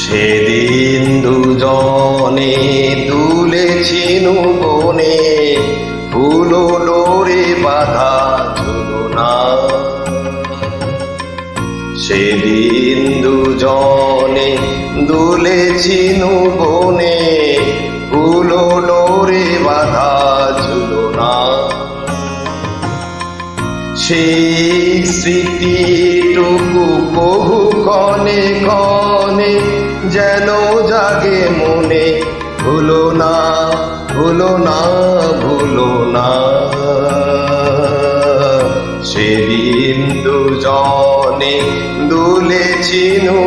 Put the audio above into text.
সেদিন দুজনে দুলেছিনু বনে, ফুলো ডোরে বাঁধা ঝুলনা। সেদিন দুজনে দুলেছিনু বনে, ফুলো ডোরে বাঁধা ঝুলনা। সেই স্মৃতিটুকু বহু ক্ষণে ক্ষণে যেন জাগে মনে, ভুলো না ভুলো না ভুলো না। সেদিন দুজনে দুলেছিনু